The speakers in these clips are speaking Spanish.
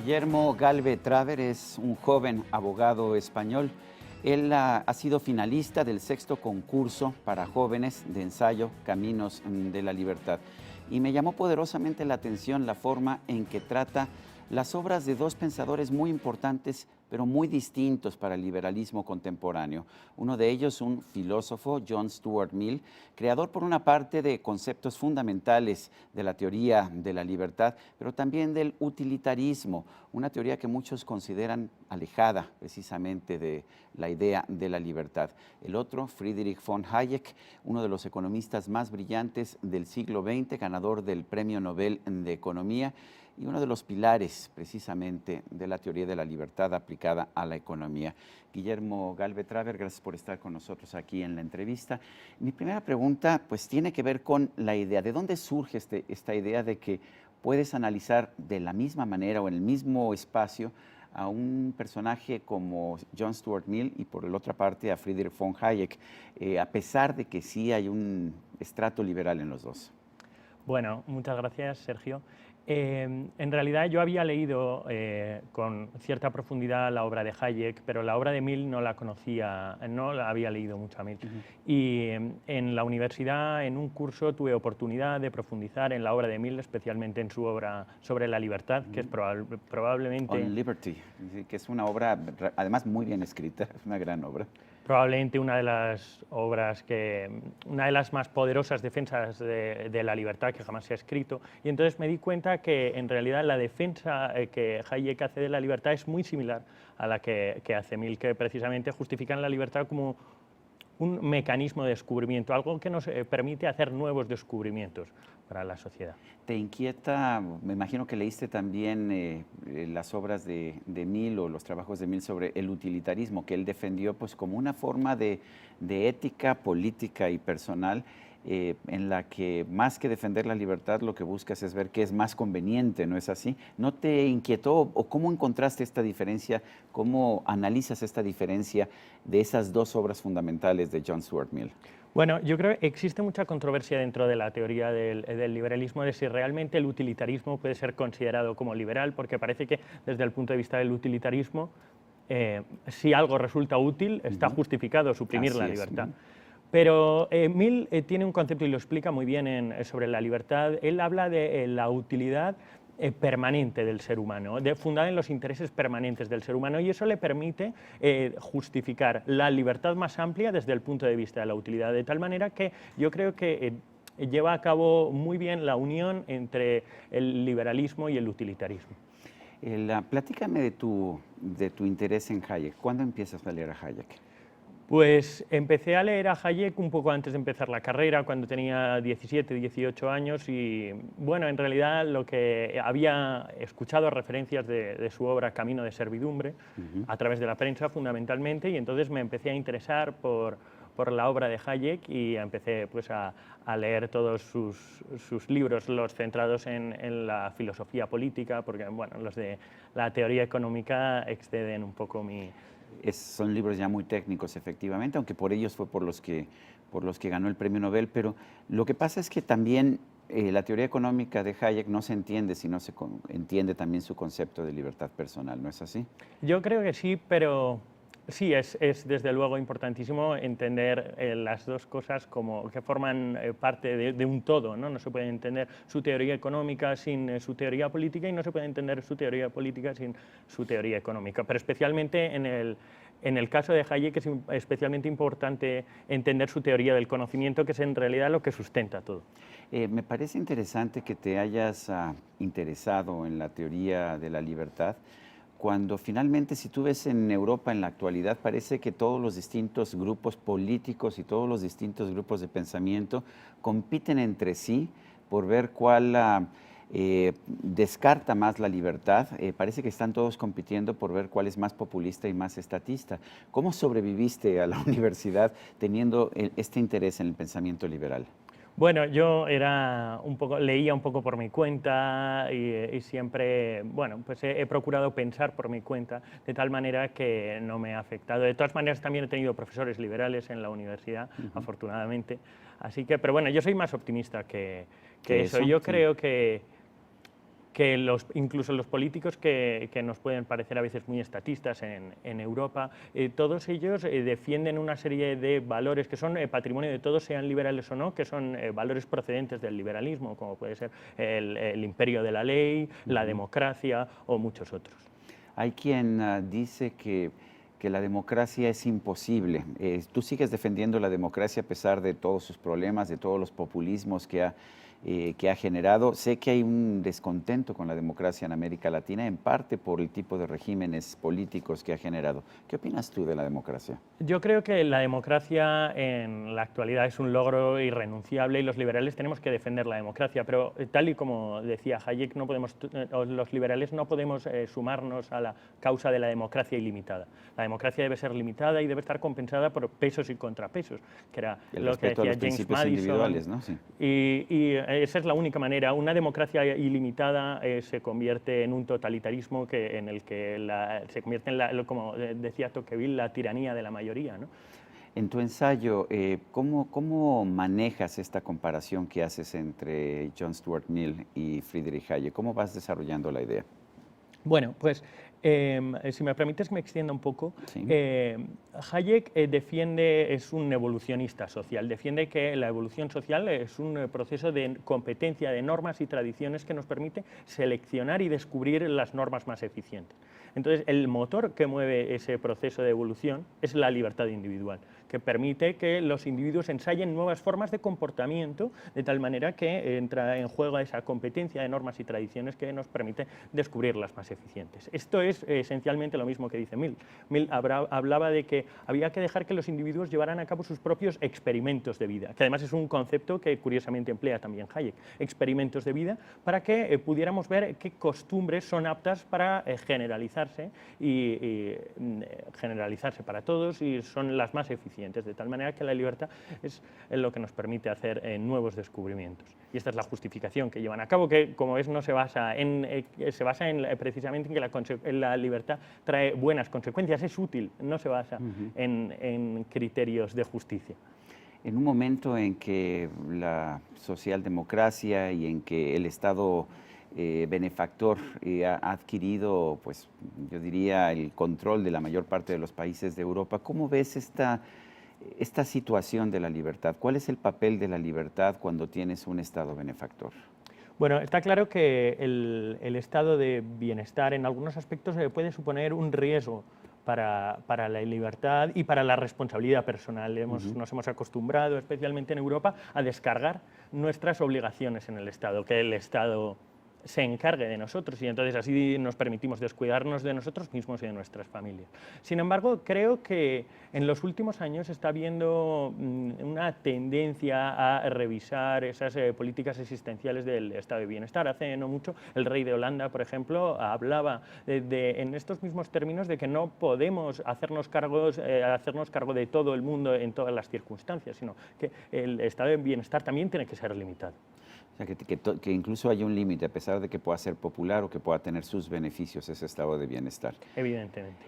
Guillermo Galve Traver es un joven abogado español. Él ha sido finalista del 6º concurso para jóvenes de ensayo Caminos de la Libertad. Y me llamó poderosamente la atención la forma en que trata las obras de dos pensadores muy importantes, pero muy distintos para el liberalismo contemporáneo. Uno de ellos, un filósofo, John Stuart Mill, creador por una parte de conceptos fundamentales de la teoría de la libertad, pero también del utilitarismo, una teoría que muchos consideran alejada precisamente de la idea de la libertad. El otro, Friedrich von Hayek, uno de los economistas más brillantes del siglo XX, ganador del Premio Nobel de Economía, y uno de los pilares precisamente de la teoría de la libertad aplicada a la economía. Guillermo Galve Traver, gracias por estar con nosotros aquí en la entrevista. Mi primera pregunta pues tiene que ver con la idea, ¿de dónde surge esta idea de que puedes analizar de la misma manera o en el mismo espacio a un personaje como John Stuart Mill y por la otra parte a Friedrich von Hayek, a pesar de que sí hay un estrato liberal en los dos? Bueno, muchas gracias, Sergio. En realidad yo había leído con cierta profundidad la obra de Hayek, pero la obra de Mill no la conocía, no la había leído mucho a Mill. Y en la universidad, en un curso, tuve oportunidad de profundizar en la obra de Mill, especialmente en su obra sobre la libertad, que es probablemente... On Liberty, que es una obra además muy bien escrita, es una gran obra. Probablemente una de las obras una de las más poderosas defensas de la libertad que jamás se ha escrito. Y entonces me di cuenta que en realidad la defensa que Hayek hace de la libertad es muy similar a la que hace Mill, que precisamente justifican la libertad como un mecanismo de descubrimiento, algo que nos permite hacer nuevos descubrimientos para la sociedad. ¿Te inquieta? Me imagino que leíste también las obras de Mill o los trabajos de Mill sobre el utilitarismo, que él defendió pues, como una forma de ética política y personal en la que más que defender la libertad lo que buscas es ver qué es más conveniente, ¿no es así? ¿No te inquietó o cómo encontraste esta diferencia, cómo analizas esta diferencia de esas dos obras fundamentales de John Stuart Mill? Bueno, yo creo que existe mucha controversia dentro de la teoría del liberalismo de si realmente el utilitarismo puede ser considerado como liberal, porque parece que desde el punto de vista del utilitarismo, si algo resulta útil, está justificado suprimir la libertad. Pero Mill tiene un concepto y lo explica muy bien sobre la libertad. Él habla de la utilidad permanente del ser humano, fundada en los intereses permanentes del ser humano, y eso le permite justificar la libertad más amplia desde el punto de vista de la utilidad, de tal manera que yo creo que lleva a cabo muy bien la unión entre el liberalismo y el utilitarismo. Platícame de tu interés en Hayek. ¿Cuándo empiezas a leer a Hayek? Pues empecé a leer a Hayek un poco antes de empezar la carrera, cuando tenía 17, 18 años, y bueno, en realidad lo que había escuchado referencias de su obra Camino de Servidumbre, a través de la prensa fundamentalmente, y entonces me empecé a interesar por la obra de Hayek y empecé pues, a leer todos sus libros, los centrados en la filosofía política, porque bueno, los de la teoría económica exceden un poco mi... Son libros ya muy técnicos, efectivamente, aunque por ellos fue por los que ganó el premio Nobel, pero lo que pasa es que también la teoría económica de Hayek no se entiende si no se entiende también su concepto de libertad personal, ¿no es así? Yo creo que sí, pero sí, es desde luego importantísimo entender las dos cosas como que forman parte de un todo, ¿no? No se puede entender su teoría económica sin su teoría política y no se puede entender su teoría política sin su teoría económica, pero especialmente en el caso de Hayek es especialmente importante entender su teoría del conocimiento, que es en realidad lo que sustenta todo. Me parece interesante que te hayas interesado en la teoría de la libertad, cuando finalmente, si tú ves en Europa en la actualidad, parece que todos los distintos grupos políticos y todos los distintos grupos de pensamiento compiten entre sí por ver cuál descarta más la libertad. Parece que están todos compitiendo por ver cuál es más populista y más estatista. ¿Cómo sobreviviste a la universidad teniendo este interés en el pensamiento liberal? Bueno, yo leía un poco por mi cuenta y siempre, bueno, pues he procurado pensar por mi cuenta de tal manera que no me ha afectado. De todas maneras, también he tenido profesores liberales en la universidad, afortunadamente. Así que, pero bueno, yo soy más optimista que eso. Yo creo que incluso los políticos que nos pueden parecer a veces muy estatistas en Europa, todos ellos defienden una serie de valores que son patrimonio de todos, sean liberales o no, que son valores procedentes del liberalismo, como puede ser el imperio de la ley, la democracia o muchos otros. Hay quien dice que la democracia es imposible. Tú sigues defendiendo la democracia a pesar de todos sus problemas, de todos los populismos que ha generado. Sé que hay un descontento con la democracia en América Latina, en parte por el tipo de regímenes políticos que ha generado. ¿Qué opinas tú de la democracia? Yo creo que la democracia en la actualidad es un logro irrenunciable y los liberales tenemos que defender la democracia, pero tal y como decía Hayek, los liberales no podemos sumarnos a la causa de la democracia ilimitada. La democracia debe ser limitada y debe estar compensada por pesos y contrapesos, que era lo que decía James Madison. ¿No? Sí. Y esa es la única manera. Una democracia ilimitada se convierte en un totalitarismo en el que se convierte en, como decía Tocqueville, la tiranía de la mayoría, ¿no? En tu ensayo, ¿cómo manejas esta comparación que haces entre John Stuart Mill y Friedrich Hayek? ¿Cómo vas desarrollando la idea? Bueno, pues si me permites que me extienda un poco, Sí. Hayek es un evolucionista social, defiende que la evolución social es un proceso de competencia de normas y tradiciones que nos permite seleccionar y descubrir las normas más eficientes. Entonces, el motor que mueve ese proceso de evolución es la libertad individual, que permite que los individuos ensayen nuevas formas de comportamiento, de tal manera que entra en juego esa competencia de normas y tradiciones que nos permite descubrir las más eficientes. Esto es esencialmente lo mismo que dice Mill. Mill hablaba de que había que dejar que los individuos llevaran a cabo sus propios experimentos de vida, que además es un concepto que curiosamente emplea también Hayek, experimentos de vida, para que pudiéramos ver qué costumbres son aptas para generalizarse y generalizarse para todos y son las más eficientes, de tal manera que la libertad es lo que nos permite hacer nuevos descubrimientos. Y esta es la justificación que llevan a cabo, que como es no se basa precisamente en que la libertad trae buenas consecuencias, es útil, no se basa en criterios de justicia. En un momento en que la socialdemocracia y en que el Estado benefactor ha adquirido, pues yo diría, el control de la mayor parte de los países de Europa, ¿cómo ves esta situación de la libertad? ¿Cuál es el papel de la libertad cuando tienes un Estado benefactor? Bueno, está claro que el estado de bienestar en algunos aspectos puede suponer un riesgo para la libertad y para la responsabilidad personal. Nos hemos acostumbrado, especialmente en Europa, a descargar nuestras obligaciones en el Estado, que el Estado se encargue de nosotros y entonces así nos permitimos descuidarnos de nosotros mismos y de nuestras familias. Sin embargo, creo que en los últimos años está habiendo una tendencia a revisar esas políticas existenciales del estado de bienestar. Hace no mucho el rey de Holanda, por ejemplo, hablaba en estos mismos términos de que no podemos hacernos cargo de todo el mundo en todas las circunstancias, sino que el estado de bienestar también tiene que ser limitado. O sea, que incluso haya un límite, a pesar de que pueda ser popular o que pueda tener sus beneficios ese estado de bienestar. Evidentemente.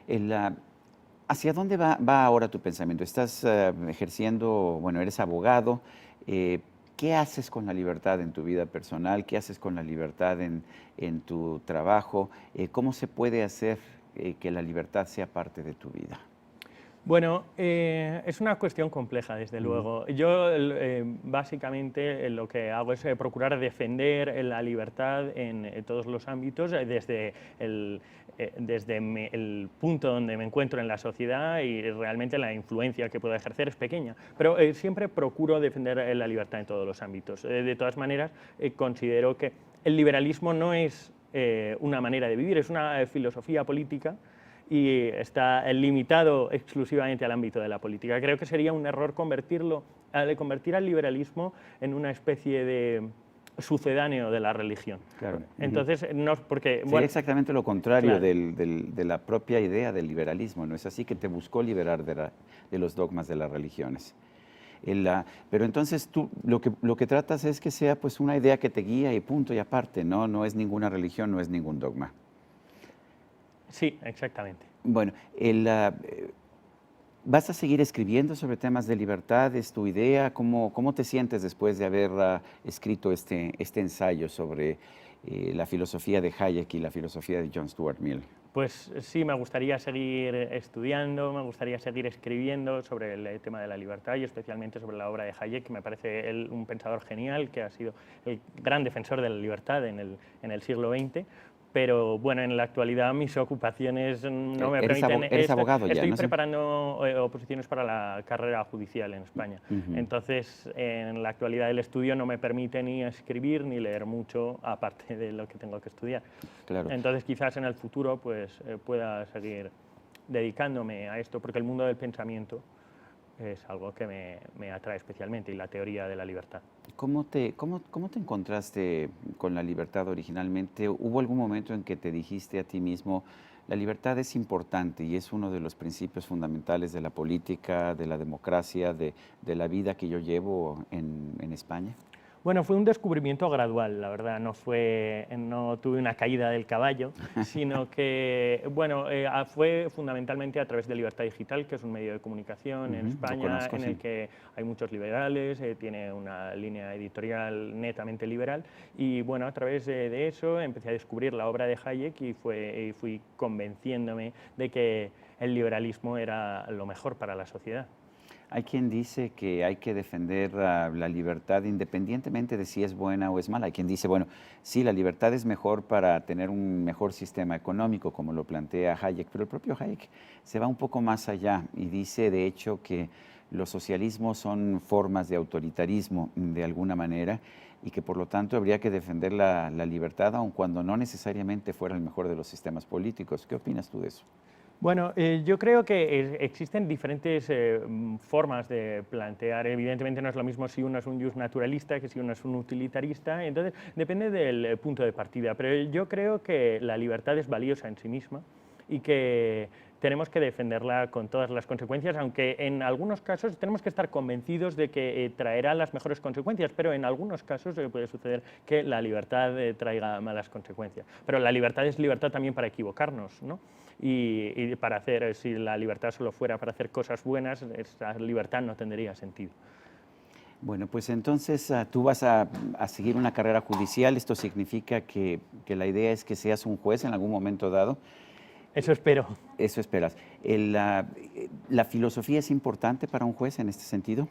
¿Hacia dónde va ahora tu pensamiento? Estás ejerciendo, bueno, eres abogado. ¿Qué haces con la libertad en tu vida personal? ¿Qué haces con la libertad en tu trabajo? ¿Cómo se puede hacer que la libertad sea parte de tu vida? Bueno, es una cuestión compleja, desde luego. Yo básicamente lo que hago es procurar defender la libertad en todos los ámbitos, desde el punto donde me encuentro en la sociedad y realmente la influencia que puedo ejercer es pequeña. Pero siempre procuro defender la libertad en todos los ámbitos. De todas maneras, considero que el liberalismo no es una manera de vivir, es una filosofía política y está limitado exclusivamente al ámbito de la política. Creo que sería un error convertir al liberalismo en una especie de sucedáneo de la religión. Claro. Entonces, no, porque... Sería bueno, exactamente lo contrario, claro, de la propia idea del liberalismo, ¿no es así? Que te buscó liberar de los dogmas de las religiones. Pero entonces tú lo que tratas es que sea pues una idea que te guía y punto y aparte, ¿no? No es ninguna religión, no es ningún dogma. Sí, exactamente. Bueno, ¿vas a seguir escribiendo sobre temas de libertad? ¿Es tu idea? ¿Cómo te sientes después de haber escrito este ensayo sobre la filosofía de Hayek y la filosofía de John Stuart Mill? Pues sí, me gustaría seguir estudiando, me gustaría seguir escribiendo sobre el tema de la libertad y especialmente sobre la obra de Hayek, que me parece él un pensador genial, que ha sido el gran defensor de la libertad en el siglo XX. Pero bueno, en la actualidad mis ocupaciones no me permiten. Eres abogado ya, estoy ¿no? preparando oposiciones para la carrera judicial en España. Entonces, en la actualidad el estudio no me permite ni escribir ni leer mucho, aparte de lo que tengo que estudiar. Claro. Entonces, quizás en el futuro pues, pueda seguir dedicándome a esto, porque el mundo del pensamiento es algo que me atrae especialmente, y la teoría de la libertad. ¿Cómo te encontraste con la libertad originalmente? ¿Hubo algún momento en que te dijiste a ti mismo, la libertad es importante y es uno de los principios fundamentales de la política, de la democracia, de la vida que yo llevo en España? Bueno, fue un descubrimiento gradual, la verdad, no tuve una caída del caballo, sino que, bueno, fue fundamentalmente a través de Libertad Digital, que es un medio de comunicación en España, conozco, en sí. el que hay muchos liberales, tiene una línea editorial netamente liberal, y bueno, a través de eso empecé a descubrir la obra de Hayek y fui convenciéndome de que el liberalismo era lo mejor para la sociedad. Hay quien dice que hay que defender la libertad independientemente de si es buena o es mala. Hay quien dice, bueno, sí, la libertad es mejor para tener un mejor sistema económico, como lo plantea Hayek, pero el propio Hayek se va un poco más allá y dice, de hecho, que los socialismos son formas de autoritarismo de alguna manera y que por lo tanto habría que defender la libertad, aun cuando no necesariamente fuera el mejor de los sistemas políticos. ¿Qué opinas tú de eso? Bueno, yo creo que existen diferentes formas de plantear. Evidentemente no es lo mismo si uno es un justnaturalista que si uno es un utilitarista, entonces depende del punto de partida. Pero yo creo que la libertad es valiosa en sí misma y que tenemos que defenderla con todas las consecuencias, aunque en algunos casos tenemos que estar convencidos de que traerá las mejores consecuencias, pero en algunos casos puede suceder que la libertad traiga malas consecuencias. Pero la libertad es libertad también para equivocarnos, ¿no? Y para hacer, si la libertad solo fuera para hacer cosas buenas, esa libertad no tendría sentido. Bueno, pues entonces tú vas a seguir una carrera judicial. Esto significa que la idea es que seas un juez en algún momento dado. Eso espero. Eso esperas. ¿La filosofía es importante para un juez en este sentido?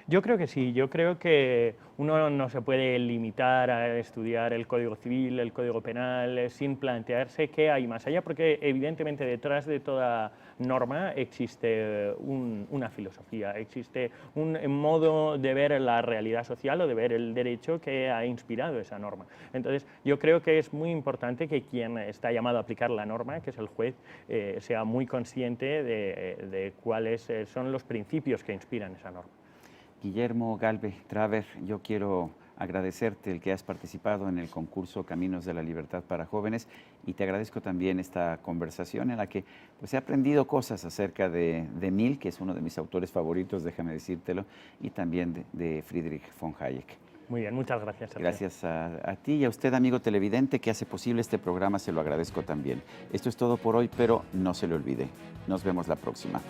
Yo creo que sí, yo creo que uno no se puede limitar a estudiar el Código Civil, el Código Penal, sin plantearse qué hay más allá, porque evidentemente detrás de toda norma existe una filosofía, existe un modo de ver la realidad social o de ver el derecho que ha inspirado esa norma. Entonces, yo creo que es muy importante que quien está llamado a aplicar la norma, que es el juez, sea muy consciente de cuáles son los principios que inspiran esa norma. Guillermo Galve Traver, yo quiero agradecerte el que has participado en el concurso Caminos de la Libertad para Jóvenes y te agradezco también esta conversación en la que pues, he aprendido cosas acerca de Mill, que es uno de mis autores favoritos, déjame decírtelo, y también de Friedrich von Hayek. Muy bien, muchas gracias, Sergio. Gracias a ti y a usted, amigo televidente, que hace posible este programa, se lo agradezco también. Esto es todo por hoy, pero no se le olvide. Nos vemos la próxima.